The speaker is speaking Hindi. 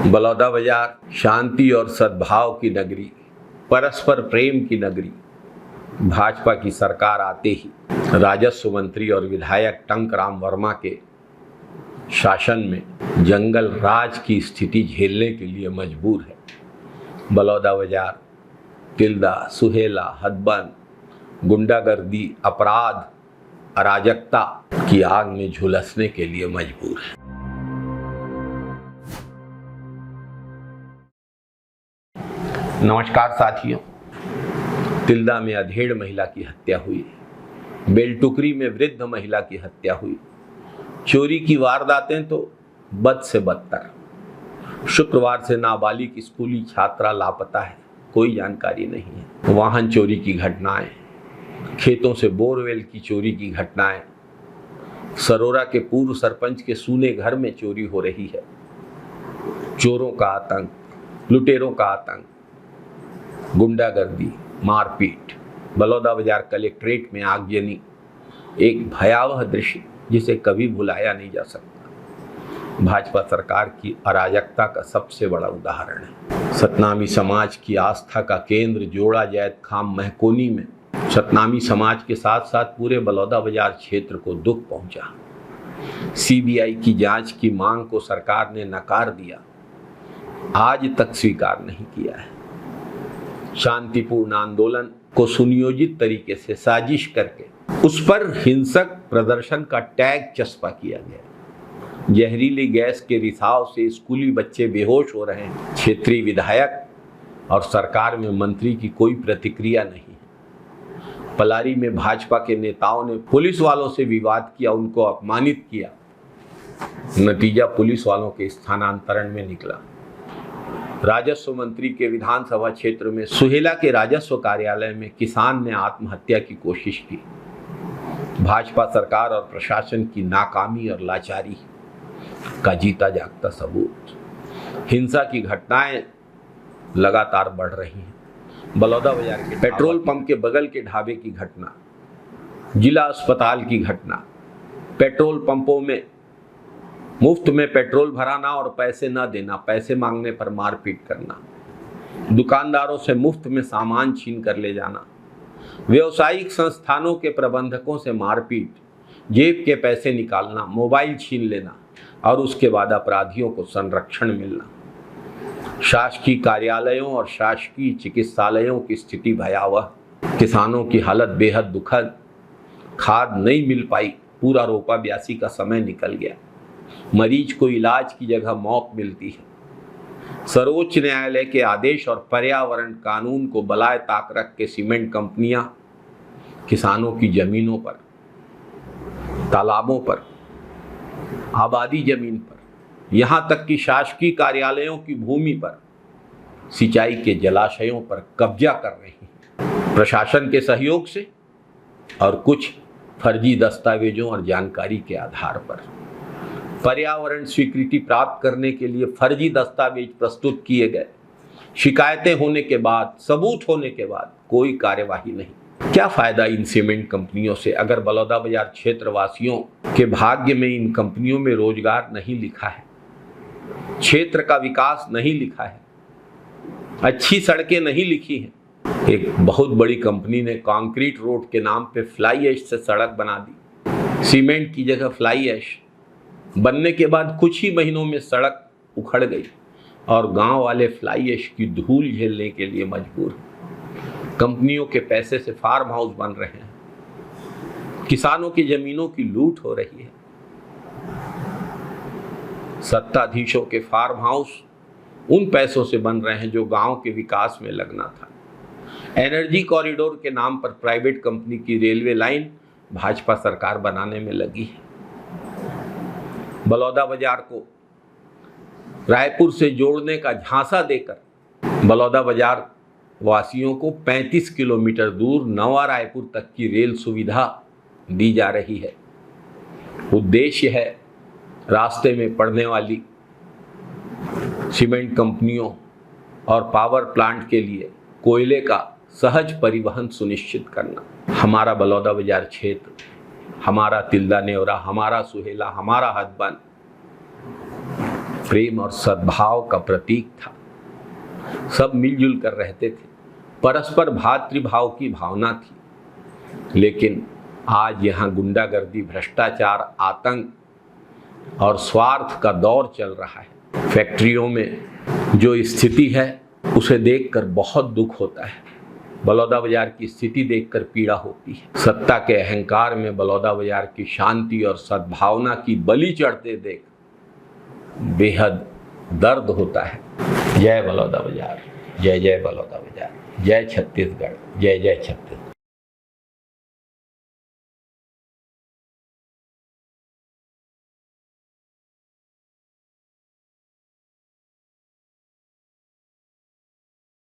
बलौदाबाजार शांति और सद्भाव की नगरी, परस्पर प्रेम की नगरी। भाजपा की सरकार आते ही राजस्व मंत्री और विधायक टंकराम वर्मा के शासन में जंगल राज की स्थिति झेलने के लिए मजबूर है। बलौदाबाजार तिल्दा, सुहेला, हथबंद, गुंडागर्दी, अपराध, अराजकता की आग में झुलसने के लिए मजबूर है। नमस्कार साथियों, तिल्दा में अधेड़ महिला की हत्या हुई, बेलटुकरी में वृद्ध महिला की हत्या हुई, चोरी की वारदातें तो बद से बदतर। शुक्रवार से नाबालिग स्कूली छात्रा लापता है, कोई जानकारी नहीं है। वाहन चोरी की घटनाएं, खेतों से बोरवेल की चोरी की घटनाएं, सरोरा के पूर्व सरपंच के सूने घर में चोरी हो रही है। चोरों का आतंक, लुटेरों का आतंक, गुंडागर्दी, मारपीट। बलौदाबाजार कलेक्ट्रेट में आगजनी, एक भयावह दृश्य जिसे कभी भुलाया नहीं जा सकता। भाजपा सरकार की अराजकता का सबसे बड़ा उदाहरण है। सतनामी समाज की आस्था का केंद्र जोड़ा जैत खाम महकोनी में सतनामी समाज के साथ साथ पूरे बलौदाबाजार क्षेत्र को दुख पहुंचा। सीबीआई की जांच की मांग को सरकार ने नकार दिया, आज तक स्वीकार नहीं किया है। शांतिपूर्ण आंदोलन को सुनियोजित तरीके से साजिश करके उस पर हिंसक प्रदर्शन का टैग चस्पा किया गया। जहरीली गैस के रिसाव से स्कूली बच्चे बेहोश हो रहे हैं। क्षेत्रीय विधायक और सरकार में मंत्री की कोई प्रतिक्रिया नहीं है। पलारी में भाजपा के नेताओं ने पुलिस वालों से विवाद किया, उनको अपमानित किया। नतीजा पुलिस वालों के स्थानांतरण में निकला। राजस्व मंत्री के विधानसभा क्षेत्र में सुहेला के राजस्व कार्यालय में किसान ने आत्महत्या की कोशिश की। भाजपा सरकार और प्रशासन की नाकामी और लाचारी का जीता जागता सबूत। हिंसा की घटनाएं लगातार बढ़ रही हैं। बलौदाबाजार के पेट्रोल पंप के बगल के ढाबे की घटना, जिला अस्पताल की घटना, पेट्रोल पंपों में मुफ्त में पेट्रोल भराना और पैसे न देना, पैसे मांगने पर मारपीट करना, दुकानदारों से मुफ्त में सामान छीन कर ले जाना, व्यावसायिक संस्थानों के प्रबंधकों से मारपीट, जेब के पैसे निकालना, मोबाइल छीन लेना और उसके बाद अपराधियों को संरक्षण मिलना। शासकीय कार्यालयों और शासकीय चिकित्सालयों की स्थिति भयावह। किसानों की हालत बेहद दुखद। खाद नहीं मिल पाई, पूरा रोपा ब्यासी का समय निकल गया। मरीज को इलाज की जगह मौत मिलती है। सर्वोच्च न्यायालय के आदेश और पर्यावरण कानून को बलाए ताक रख के सीमेंट कंपनियां किसानों की जमीनों पर, तालाबों पर, आबादी जमीन पर, यहां तक कि शासकीय कार्यालयों की भूमि पर, सिंचाई के जलाशयों पर कब्जा कर रही हैं। प्रशासन के सहयोग से और कुछ फर्जी दस्तावेजों और जानकारी के आधार पर। पर्यावरण स्वीकृति प्राप्त करने के लिए फर्जी दस्तावेज प्रस्तुत किए गए। शिकायतें होने के बाद, सबूत होने के बाद कोई कार्यवाही नहीं। क्या फायदा इन सीमेंट कंपनियों से अगर बलौदाबाजार क्षेत्र वासियों के भाग्य में इन कंपनियों में रोजगार नहीं लिखा है, क्षेत्र का विकास नहीं लिखा है, अच्छी सड़कें नहीं लिखी हैं। एक बहुत बड़ी कंपनी ने कंक्रीट रोड के नाम पे फ्लाई ऐश से सड़क बना दी। सीमेंट की जगह फ्लाई ऐश बनने के बाद कुछ ही महीनों में सड़क उखड़ गई और गांव वाले फ्लाई ऐश की धूल झेलने के लिए मजबूर हैं। कंपनियों के पैसे से फार्म हाउस बन रहे हैं। किसानों की जमीनों की लूट हो रही है। सत्ताधीशों के फार्म हाउस उन पैसों से बन रहे हैं जो गांव के विकास में लगना था। एनर्जी कॉरिडोर के नाम पर प्राइवेट कंपनी की रेलवे लाइन भाजपा सरकार बनाने में लगी है। बलौदाबाजार को रायपुर से जोड़ने का झांसा देकर बलौदाबाजार वासियों को 35 किलोमीटर दूर नवा रायपुर तक की रेल सुविधा दी जा रही है। उद्देश्य है रास्ते में पड़ने वाली सीमेंट कंपनियों और पावर प्लांट के लिए कोयले का सहज परिवहन सुनिश्चित करना। हमारा बलौदाबाजार क्षेत्र, हमारा तिल्दा नेवरा, हमारा सुहेला, हमारा हथबंद प्रेम और सद्भाव का प्रतीक था। सब मिलजुल कर रहते थे, परस्पर भातृभाव की भावना थी। लेकिन आज यहाँ गुंडागर्दी, भ्रष्टाचार, आतंक और स्वार्थ का दौर चल रहा है। फैक्ट्रियों में जो स्थिति है उसे देखकर बहुत दुख होता है। बलौदाबाजार की स्थिति देखकर पीड़ा होती है। सत्ता के अहंकार में बलौदाबाजार की शांति और सद्भावना की बलि चढ़ते देख बेहद दर्द होता है। जय बलौदाबाजार, जय जय बलौदाबाजार, जय छत्तीसगढ़, जय जय छत्तीसगढ़।